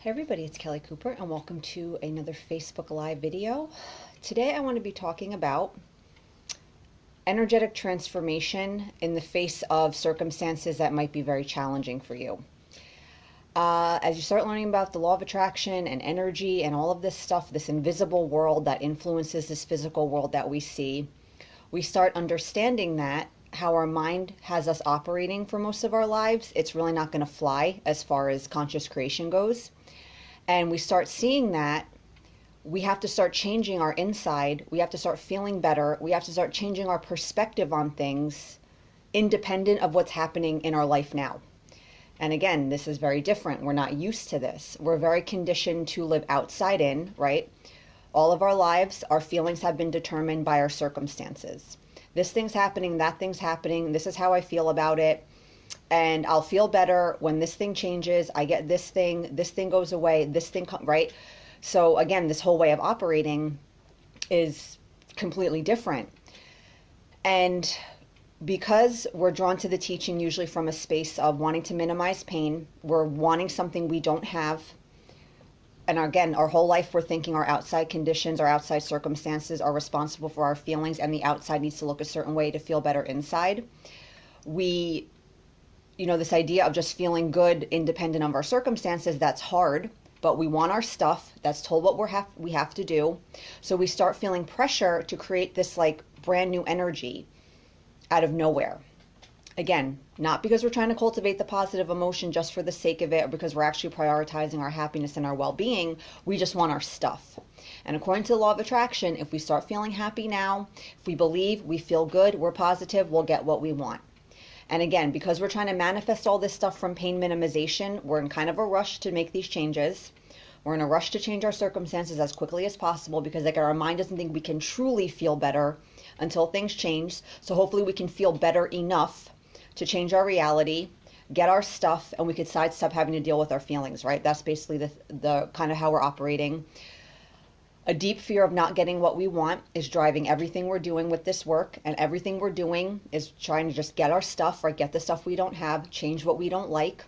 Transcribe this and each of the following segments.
Hey everybody, it's Kelly Cooper and welcome to another Facebook Live video. Today I want to be talking about energetic transformation in the face of circumstances that might be very challenging for you. As you start learning about the law of attraction and energy and all of this stuff, this invisible world that influences this physical world that we see, we start understanding that how our mind has us operating for most of our lives, it's really not going to fly as far as conscious creation goes. And we start seeing that we have to start changing our inside. We have to start feeling better. We have to start changing our perspective on things independent of what's happening in our life now. And again, this is very different. We're not used to this. We're very conditioned to live outside in, right? All of our lives, our feelings have been determined by our circumstances. This thing's happening, that thing's happening. This is how I feel about it. And I'll feel better when this thing changes. I get this thing goes away, right? So again, this whole way of operating is completely different. And because we're drawn to the teaching usually from a space of wanting to minimize pain, we're wanting something we don't have. And again, our whole life we're thinking our outside conditions, our outside circumstances are responsible for our feelings, and the outside needs to look a certain way to feel better inside. This idea of just feeling good independent of our circumstances, that's hard, but we want our stuff. That's told what we have to do. So we start feeling pressure to create this like brand new energy out of nowhere. Again, not because we're trying to cultivate the positive emotion just for the sake of it, or because we're actually prioritizing our happiness and our well-being. We just want our stuff. And according to the law of attraction, if we start feeling happy now, if we believe, we feel good, we're positive, we'll get what we want. And again, because we're trying to manifest all this stuff from pain minimization, we're in kind of a rush to make these changes. We're in a rush to change our circumstances as quickly as possible because like our mind doesn't think we can truly feel better until things change. So hopefully we can feel better enough to change our reality, get our stuff, and we could sidestep having to deal with our feelings, right? That's basically the kind of how we're operating. A deep fear of not getting what we want is driving everything we're doing with this work, and everything we're doing is trying to just get our stuff, right? Get the stuff we don't have, change what we don't like.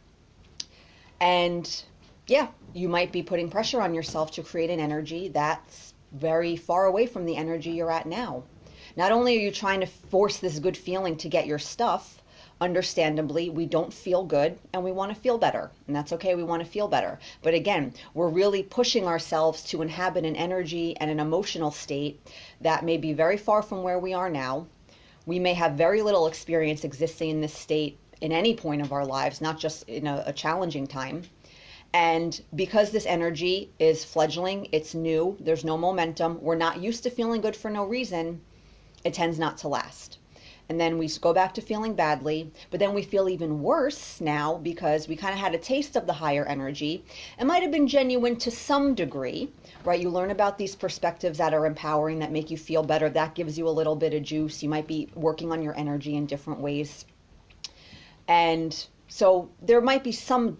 And yeah, you might be putting pressure on yourself to create an energy that's very far away from the energy you're at now. Not only are you trying to force this good feeling to get your stuff, understandably, we don't feel good and we want to feel better. And that's okay, we want to feel better. But again, we're really pushing ourselves to inhabit an energy and an emotional state that may be very far from where we are now. We may have very little experience existing in this state in any point of our lives, not just in a challenging time. And because this energy is fledgling, it's new, there's no momentum, we're not used to feeling good for no reason, it tends not to last. And then we go back to feeling badly, but then we feel even worse now because we kind of had a taste of the higher energy. It might have been genuine to some degree, right? You learn about these perspectives that are empowering, that make you feel better. That gives you a little bit of juice. You might be working on your energy in different ways. And so there might be some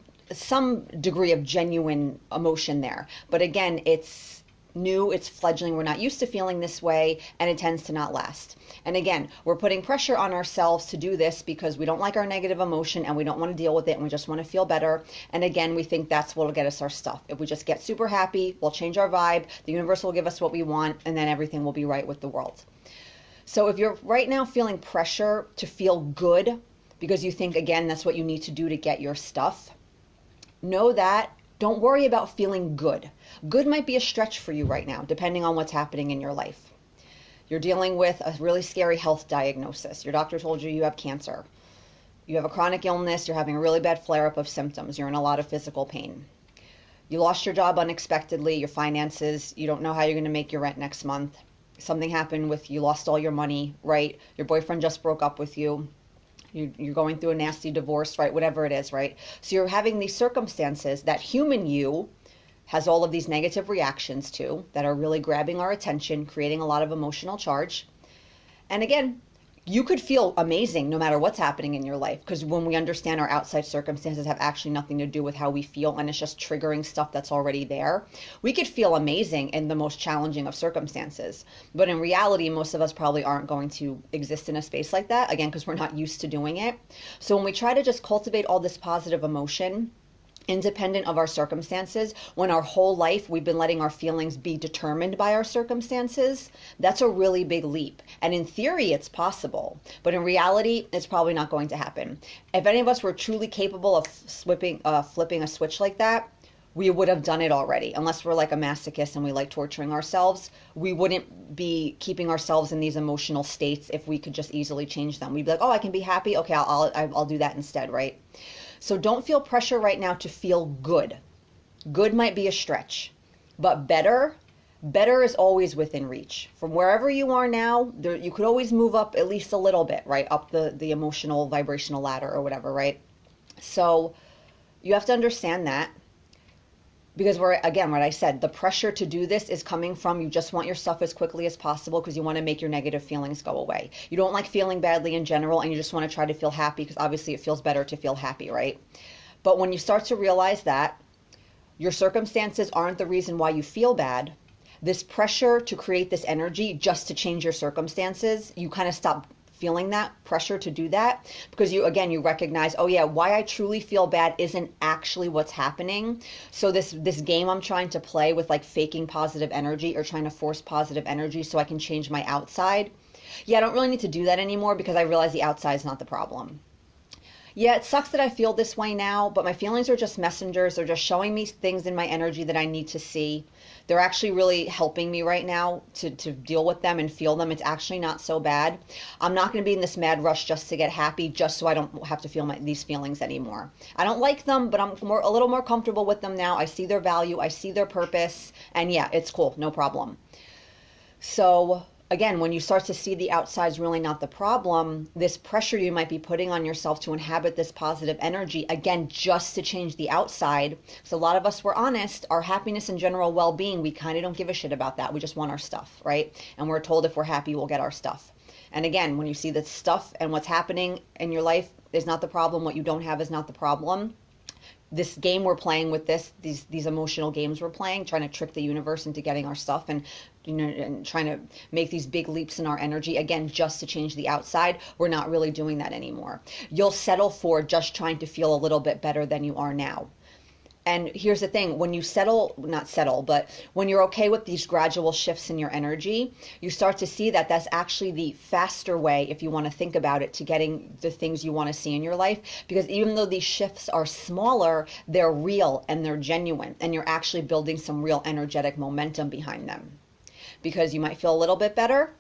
degree of genuine emotion there. But again, it's new, it's fledgling, we're not used to feeling this way, and it tends to not last. And again, we're putting pressure on ourselves to do this because we don't like our negative emotion and we don't want to deal with it and we just want to feel better. And again, we think that's what'll get us our stuff. If we just get super happy, we'll change our vibe, the universe will give us what we want, and then everything will be right with the world. So if you're right now feeling pressure to feel good because you think, again, that's what you need to do to get your stuff, know that. Don't worry about feeling good. Good might be a stretch for you right now, depending on what's happening in your life. You're dealing with a really scary health diagnosis. Your doctor told you you have cancer. You have a chronic illness. You're having a really bad flare-up of symptoms. You're in a lot of physical pain. You lost your job unexpectedly, your finances. You don't know how you're going to make your rent next month. Something happened with you lost all your money, right? Your boyfriend just broke up with you. You're going through a nasty divorce, right? Whatever it is, right? So you're having these circumstances that human you has all of these negative reactions to that are really grabbing our attention, creating a lot of emotional charge. And again, you could feel amazing no matter what's happening in your life, because when we understand our outside circumstances have actually nothing to do with how we feel and it's just triggering stuff that's already there, we could feel amazing in the most challenging of circumstances. But in reality, most of us probably aren't going to exist in a space like that, again, because we're not used to doing it. So when we try to just cultivate all this positive emotion, independent of our circumstances, when our whole life we've been letting our feelings be determined by our circumstances, that's a really big leap. And in theory, it's possible, but in reality, it's probably not going to happen. If any of us were truly capable of flipping a switch like that, we would have done it already. Unless we're like a masochist and we like torturing ourselves, we wouldn't be keeping ourselves in these emotional states if we could just easily change them. We'd be like, oh, I can be happy. Okay, I'll do that instead, right? So don't feel pressure right now to feel good. Good might be a stretch, but better is always within reach. From wherever you are now, you could always move up at least a little bit, right? Up the emotional vibrational ladder or whatever, right? So you have to understand that, because again, what I said, the pressure to do this is coming from you just want your stuff as quickly as possible because you want to make your negative feelings go away. You don't like feeling badly in general, and you just want to try to feel happy because obviously it feels better to feel happy, right? But when you start to realize that your circumstances aren't the reason why you feel bad, this pressure to create this energy just to change your circumstances, you kind of stop feeling that pressure to do that, because you recognize, oh yeah, why I truly feel bad isn't actually what's happening. So this game I'm trying to play with, like faking positive energy or trying to force positive energy so I can change my outside, yeah, I don't really need to do that anymore because I realize the outside is not the problem. Yeah, it sucks that I feel this way now, but my feelings are just messengers. They're just showing me things in my energy that I need to see. They're actually really helping me right now to deal with them and feel them. It's actually not so bad. I'm not going to be in this mad rush just to get happy, just so I don't have to feel these feelings anymore. I don't like them, but I'm a little more comfortable with them now. I see their value. I see their purpose. And yeah, it's cool. No problem. So again, when you start to see the outside is really not the problem, this pressure you might be putting on yourself to inhabit this positive energy, again, just to change the outside. So a lot of us, we're honest, our happiness and general well-being, we kind of don't give a shit about that. We just want our stuff, right? And we're told if we're happy, we'll get our stuff. And again, when you see that stuff and what's happening in your life is not the problem, what you don't have is not the problem, this game we're playing with these emotional games we're playing, trying to trick the universe into getting our stuff, and and trying to make these big leaps in our energy, again, just to change the outside, we're not really doing that anymore. You'll settle for just trying to feel a little bit better than you are now. And here's the thing, when you not settle, but when you're okay with these gradual shifts in your energy, you start to see that that's actually the faster way, if you want to think about it, to getting the things you want to see in your life. Because even though these shifts are smaller, they're real and they're genuine, and you're actually building some real energetic momentum behind them. Because you might feel a little bit better.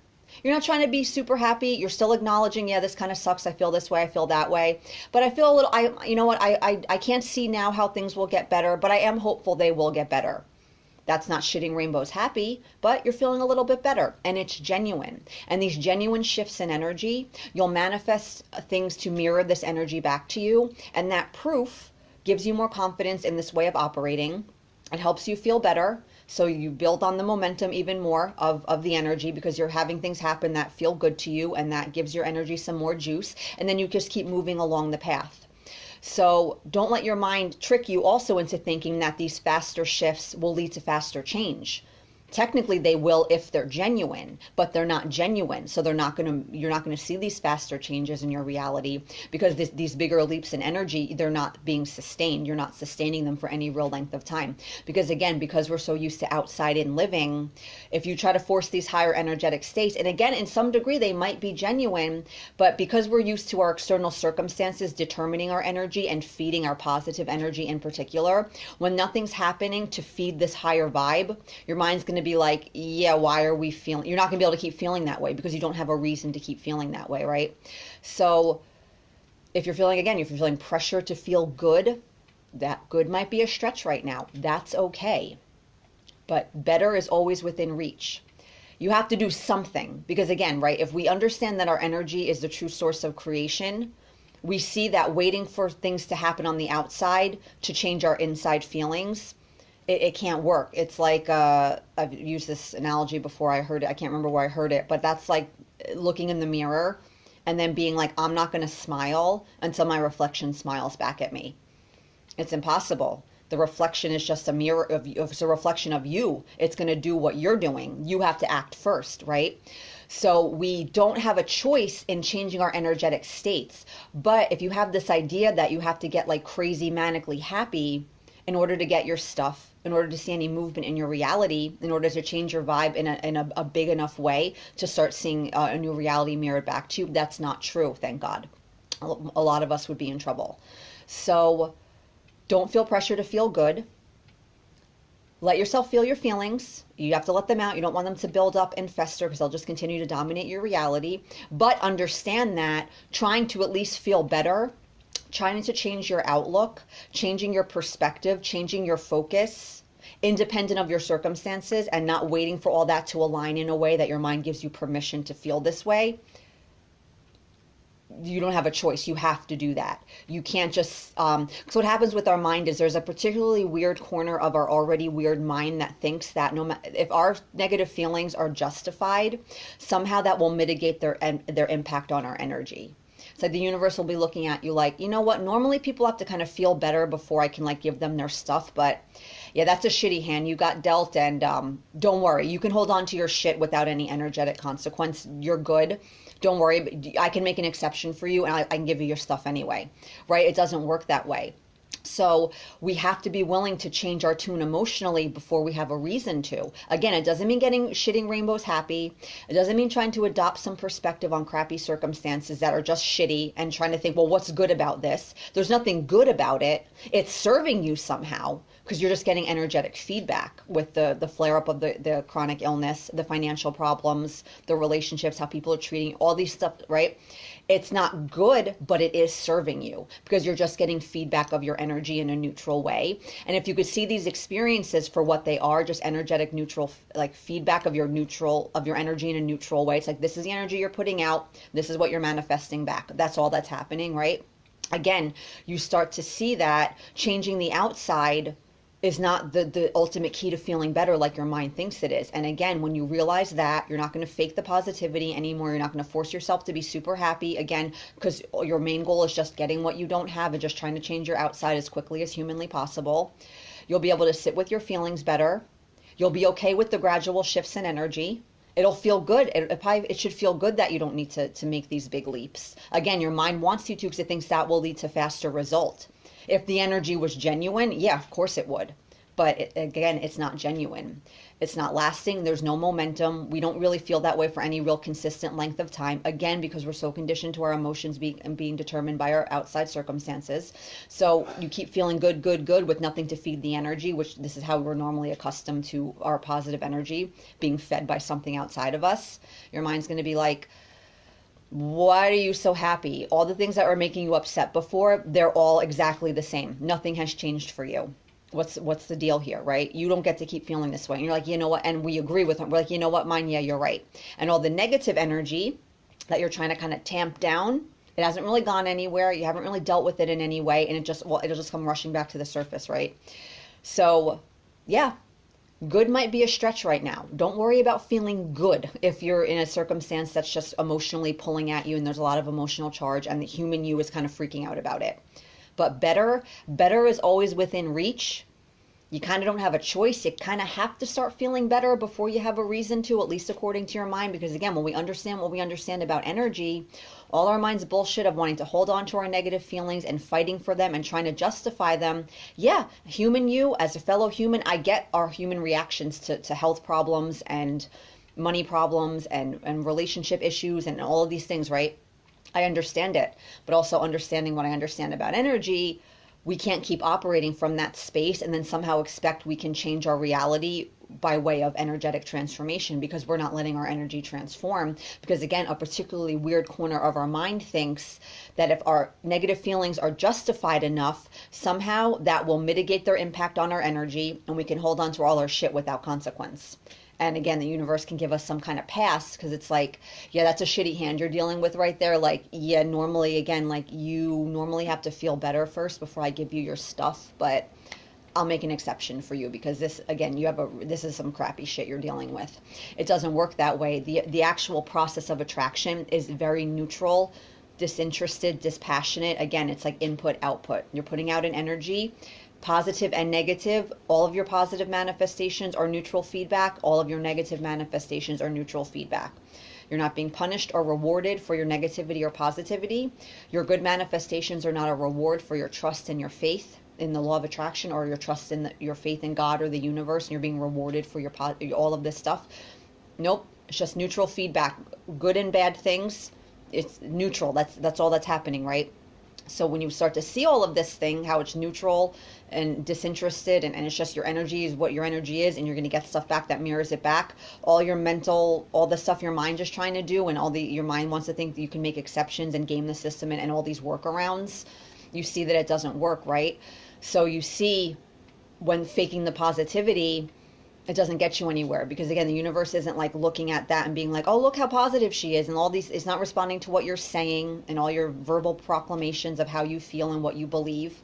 You're not trying to be super happy. You're still acknowledging, yeah, this kind of sucks. I feel this way. I feel that way. But I feel a little, you know what? I can't see now how things will get better, but I am hopeful they will get better. That's not shitting rainbows happy, but you're feeling a little bit better, and it's genuine. And these genuine shifts in energy, you'll manifest things to mirror this energy back to you. And that proof gives you more confidence in this way of operating. It helps you feel better. So you build on the momentum even more of the energy, because you're having things happen that feel good to you, and that gives your energy some more juice. And then you just keep moving along the path. So don't let your mind trick you also into thinking that these faster shifts will lead to faster change. Technically they will if they're genuine, but they're not genuine. So you're not going to see these faster changes in your reality, because these bigger leaps in energy, they're not being sustained. You're not sustaining them for any real length of time. Because again, because we're so used to outside in living, if you try to force these higher energetic states, and again, in some degree they might be genuine, but because we're used to our external circumstances determining our energy and feeding our positive energy in particular, when nothing's happening to feed this higher vibe, your mind's going to be like, yeah, why are we feeling? You're not going to be able to keep feeling that way because you don't have a reason to keep feeling that way, right? So if you're feeling pressure to feel good, that good might be a stretch right now. That's okay. But better is always within reach. You have to do something, because again, right, if we understand that our energy is the true source of creation, we see that waiting for things to happen on the outside to change our inside feelings, it can't work. It's like, I've used this analogy before. I heard it. I can't remember where I heard it, but that's like looking in the mirror and then being like, I'm not going to smile until my reflection smiles back at me. It's impossible. The reflection is just a mirror of you. It's a reflection of you. It's going to do what you're doing. You have to act first, right? So we don't have a choice in changing our energetic states. But if you have this idea that you have to get like crazy manically happy, in order to get your stuff, in order to see any movement in your reality, in order to change your vibe in a big enough way to start seeing a new reality mirrored back to you. That's not true, thank God. A lot of us would be in trouble. So don't feel pressure to feel good. Let yourself feel your feelings. You have to let them out. You don't want them to build up and fester because they'll just continue to dominate your reality. But understand that trying to at least feel better, trying to change your outlook, changing your perspective, changing your focus, independent of your circumstances, and not waiting for all that to align in a way that your mind gives you permission to feel this way. You don't have a choice. You have to do that. You can't just so what happens with our mind is there's a particularly weird corner of our already weird mind that thinks that no matter if our negative feelings are justified, somehow that will mitigate their impact on our energy. So the universe will be looking at you like, you know what, normally people have to kind of feel better before I can like give them their stuff, but yeah, that's a shitty hand you got dealt, and don't worry, you can hold on to your shit without any energetic consequence. You're good. Don't worry, I can make an exception for you, and I can give you your stuff anyway, right? It doesn't work that way. So we have to be willing to change our tune emotionally before we have a reason to. Again, it doesn't mean shitting rainbows happy. It doesn't mean trying to adopt some perspective on crappy circumstances that are just shitty and trying to think, well, what's good about this? There's nothing good about it. It's serving you somehow because you're just getting energetic feedback with the flare up of the chronic illness, the financial problems, the relationships, how people are treating you, all these stuff, right? It's not good, but it is serving you because you're just getting feedback of your energy in a neutral way. And if you could see these experiences for what they are, just energetic neutral, like feedback of your energy in a neutral way. It's like, this is the energy you're putting out. This is what you're manifesting back. That's all that's happening, right? Again, you start to see that changing the outside is not the ultimate key to feeling better like your mind thinks it is. And again, when you realize that, you're not going to fake the positivity anymore. You're not going to force yourself to be super happy again, because your main goal is just getting what you don't have and just trying to change your outside as quickly as humanly possible. You'll be able to sit with your feelings better. You'll be okay with the gradual shifts in energy. It'll feel good. It should feel good that you don't need to make these big leaps. Again, your mind wants you to because it thinks that will lead to faster result. If the energy was genuine, yeah, of course it would. But again, it's not genuine. It's not lasting. There's no momentum. We don't really feel that way for any real consistent length of time. Again, because we're so conditioned to our emotions being determined by our outside circumstances. So you keep feeling good with nothing to feed the energy, which this is how we're normally accustomed to our positive energy being fed by something outside of us. Your mind's going to be like, why are you so happy? All the things that were making you upset before, they're all exactly the same. Nothing has changed for you. What's the deal here, right? You don't get to keep feeling this way. And you're like, you know what? And we agree with them. We're like, you know what, mine, yeah, you're right. And all the negative energy that you're trying to kind of tamp down, it hasn't really gone anywhere. You haven't really dealt with it in any way. And it'll just come rushing back to the surface, right? So, yeah. Good might be a stretch right now. Don't worry about feeling good if you're in a circumstance that's just emotionally pulling at you and there's a lot of emotional charge and the human you is kind of freaking out about it. But better is always within reach. You kind of don't have a choice. You kind of have to start feeling better before you have a reason to, at least according to your mind. Because again, when we understand what we understand about energy, all our mind's bullshit of wanting to hold on to our negative feelings and fighting for them and trying to justify them. Yeah, human you, as a fellow human, I get our human reactions to health problems and money problems and relationship issues and all of these things, right? I understand it. But also understanding what I understand about energy, we can't keep operating from that space and then somehow expect we can change our reality by way of energetic transformation because we're not letting our energy transform. Because again, a particularly weird corner of our mind thinks that if our negative feelings are justified enough, somehow that will mitigate their impact on our energy and we can hold on to all our shit without consequence. And again, the universe can give us some kind of pass because it's like, yeah, that's a shitty hand you're dealing with right there. Like, yeah, normally, again, like you normally have to feel better first before I give you your stuff. But I'll make an exception for you because this, again, this is some crappy shit you're dealing with. It doesn't work that way. The actual process of attraction is very neutral, disinterested, dispassionate. Again, it's like input, output. You're putting out an energy. Positive and negative, all of your positive manifestations are neutral feedback. All of your negative manifestations are neutral feedback. You're not being punished or rewarded for your negativity or positivity. Your good manifestations are not a reward for your trust and your faith. in the law of attraction, or your trust in your faith in God or the universe, and you're being rewarded for your all of this stuff. Nope, it's just neutral feedback. Good and bad things, it's neutral. That's all that's happening, right? So when you start to see all of this thing, how it's neutral and disinterested, and it's just your energy is what your energy is, and you're going to get stuff back that mirrors it back. All your mental, all the stuff your mind is trying to do, and your mind wants to think that you can make exceptions and game the system, and all these workarounds, you see that it doesn't work, right? So you see when faking the positivity, it doesn't get you anywhere, because again, the universe isn't like looking at that and being like, oh, look how positive she is, and all these, it's not responding to what you're saying and all your verbal proclamations of how you feel and what you believe.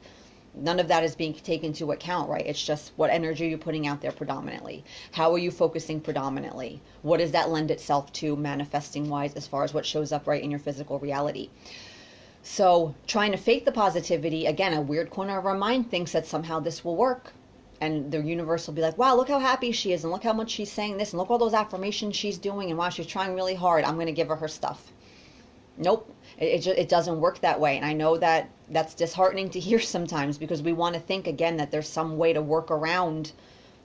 None of that is being taken into account, right? It's just what energy you're putting out there predominantly. How are you focusing predominantly? What does that lend itself to manifesting wise as far as what shows up right in your physical reality? So trying to fake the positivity, again, a weird corner of our mind thinks that somehow this will work. And the universe will be like, wow, look how happy she is, and look how much she's saying this, and look all those affirmations she's doing, and wow, she's trying really hard. I'm going to give her stuff. Nope, it doesn't work that way. And I know that that's disheartening to hear sometimes, because we want to think, again, that there's some way to work around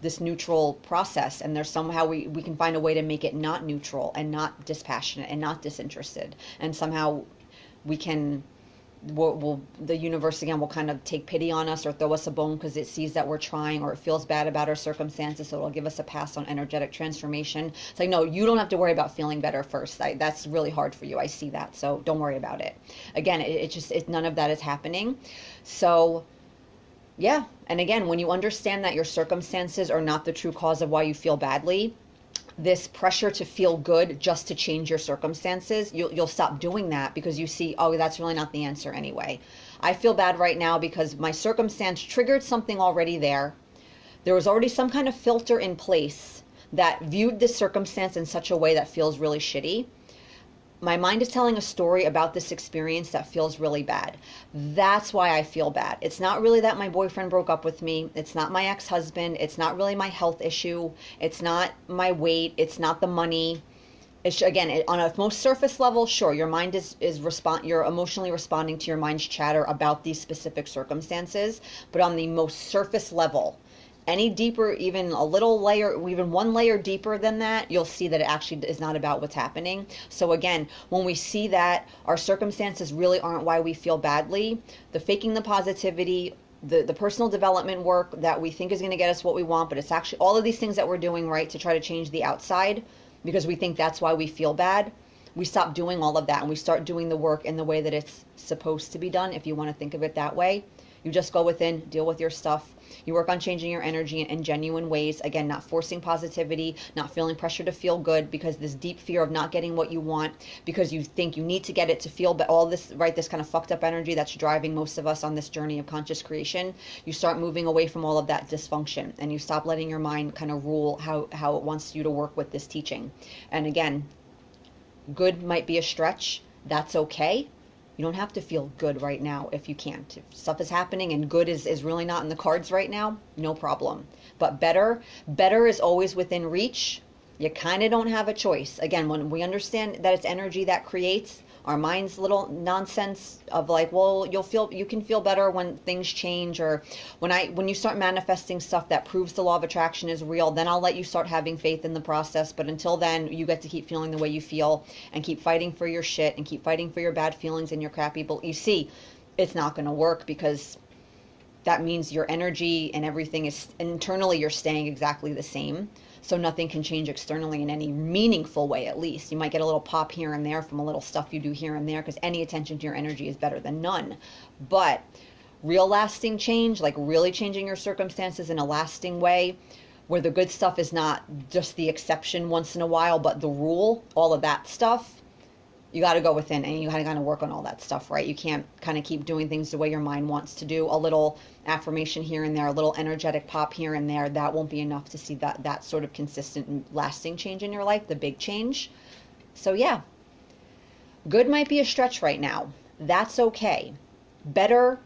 this neutral process, and there's somehow we can find a way to make it not neutral and not dispassionate and not disinterested, and somehow we can the universe again will kind of take pity on us or throw us a bone because it sees that we're trying, or it feels bad about our circumstances, so it'll give us a pass on energetic transformation. It's like, no, you don't have to worry about feeling better first. That's really hard for you. I see that, so don't worry about it. Again, none of that is happening. So yeah, and again, when you understand that your circumstances are not the true cause of why you feel badly, this pressure to feel good just to change your circumstances, you'll stop doing that, because you see, oh, that's really not the answer anyway. I feel bad right now because my circumstance triggered something already there. There was already some kind of filter in place that viewed this circumstance in such a way that feels really shitty. My mind is telling a story about this experience that feels really bad. That's why I feel bad. It's not really that my boyfriend broke up with me. It's not my ex-husband. It's not really my health issue. It's not my weight. It's not the money. It's, again, on a most surface level, sure, your mind you're emotionally responding to your mind's chatter about these specific circumstances. But on the most surface level, any deeper, even a little layer, even one layer deeper than that, you'll see that it actually is not about what's happening. So again, when we see that our circumstances really aren't why we feel badly, the faking the positivity, the personal development work that we think is going to get us what we want, but it's actually all of these things that we're doing right to try to change the outside because we think that's why we feel bad, we stop doing all of that and we start doing the work in the way that it's supposed to be done, if you want to think of it that way. You just go within, deal with your stuff. You work on changing your energy in genuine ways. Again, not forcing positivity, not feeling pressure to feel good, because this deep fear of not getting what you want, because you think you need to get it to feel, but all this, right, this kind of fucked up energy that's driving most of us on this journey of conscious creation. You start moving away from all of that dysfunction, and you stop letting your mind kind of rule how it wants you to work with this teaching. And again, good might be a stretch. That's okay. You don't have to feel good right now if you can't. If stuff is happening and good is really not in the cards right now, no problem. But better is always within reach. You kind of don't have a choice. Again, when we understand that it's energy that creates, our mind's little nonsense of like, well, you can feel better when things change, or when you start manifesting stuff that proves the law of attraction is real, then I'll let you start having faith in the process. But until then, you get to keep feeling the way you feel and keep fighting for your shit and keep fighting for your bad feelings and your crappy. You see, it's not going to work, because that means your energy and everything is internally, you're staying exactly the same. So nothing can change externally in any meaningful way, at least. You might get a little pop here and there from a little stuff you do here and there, because any attention to your energy is better than none. But real lasting change, like really changing your circumstances in a lasting way, where the good stuff is not just the exception once in a while, but the rule, all of that stuff, you got to go within and you got to kind of work on all that stuff, right? You can't kind of keep doing things the way your mind wants to do. A little affirmation here and there, a little energetic pop here and there, that won't be enough to see that sort of consistent and lasting change in your life, the big change. So yeah, good might be a stretch right now. That's okay. Better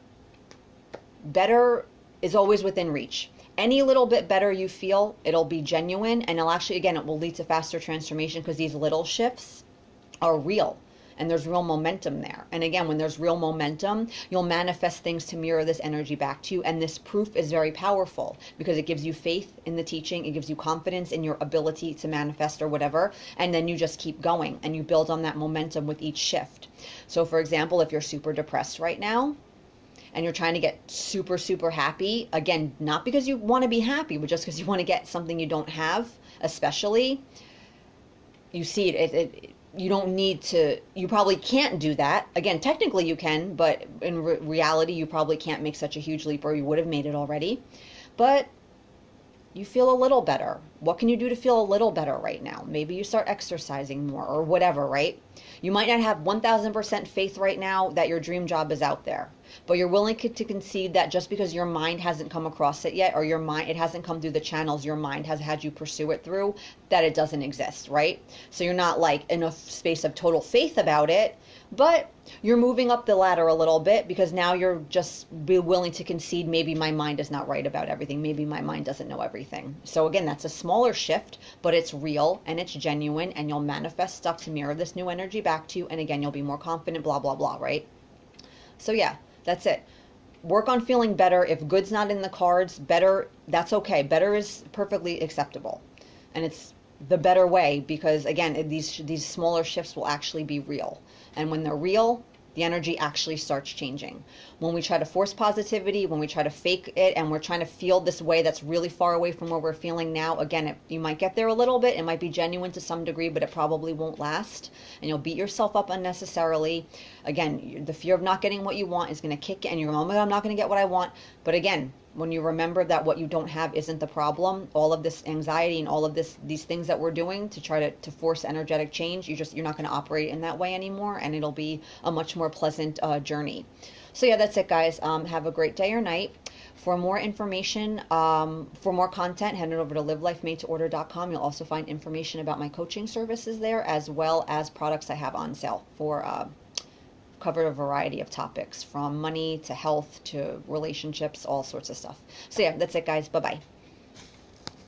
is always within reach. Any little bit better you feel, it'll be genuine, and it'll actually, again, it will lead to faster transformation, because these little shifts are real. and there's real momentum there. And again, when there's real momentum, you'll manifest things to mirror this energy back to you. And this proof is very powerful because it gives you faith in the teaching. It gives you confidence in your ability to manifest or whatever. And then you just keep going and you build on that momentum with each shift. So for example, if you're super depressed right now, and you're trying to get super, super happy, again, not because you want to be happy, but just because you want to get something you don't have, especially, you see you don't need to, you probably can't do that. Again, technically you can, but in reality, you probably can't make such a huge leap, or you would have made it already. But you feel a little better. What can you do to feel a little better right now? Maybe you start exercising more or whatever, right? You might not have 1000% faith right now that your dream job is out there, but you're willing to concede that just because your mind hasn't come across it yet, or it hasn't come through the channels your mind has had you pursue it through, that it doesn't exist, right? So you're not like in a space of total faith about it, but you're moving up the ladder a little bit because now you're just be willing to concede maybe my mind is not right about everything. Maybe my mind doesn't know everything. So again, that's a smaller shift, but it's real and it's genuine, and you'll manifest stuff to mirror this new energy back to you. And again, you'll be more confident, blah, blah, blah, right? So yeah, that's it. Work on feeling better. If good's not in the cards, better, that's okay. Better is perfectly acceptable. And it's the better way because again, these smaller shifts will actually be real. And when they're real, the energy actually starts changing. When we try to force positivity, when we try to fake it, and we're trying to feel this way that's really far away from where we're feeling now, again, you might get there a little bit. It might be genuine to some degree, but it probably won't last. And you'll beat yourself up unnecessarily. Again, the fear of not getting what you want is going to kick in. And you're going, oh my God, I'm not going to get what I want. But again, when you remember that what you don't have isn't the problem, all of this anxiety and all of these things that we're doing to try to force energetic change, you're not going to operate in that way anymore, and it'll be a much more pleasant journey. So yeah, that's it, guys. Have a great day or night. For more information, for more content, head on over to livelifemade-to-order.com. You'll also find information about my coaching services there, as well as products I have on sale for covered a variety of topics, from money to health to relationships, all sorts of stuff. So yeah, that's it, guys. Bye-bye.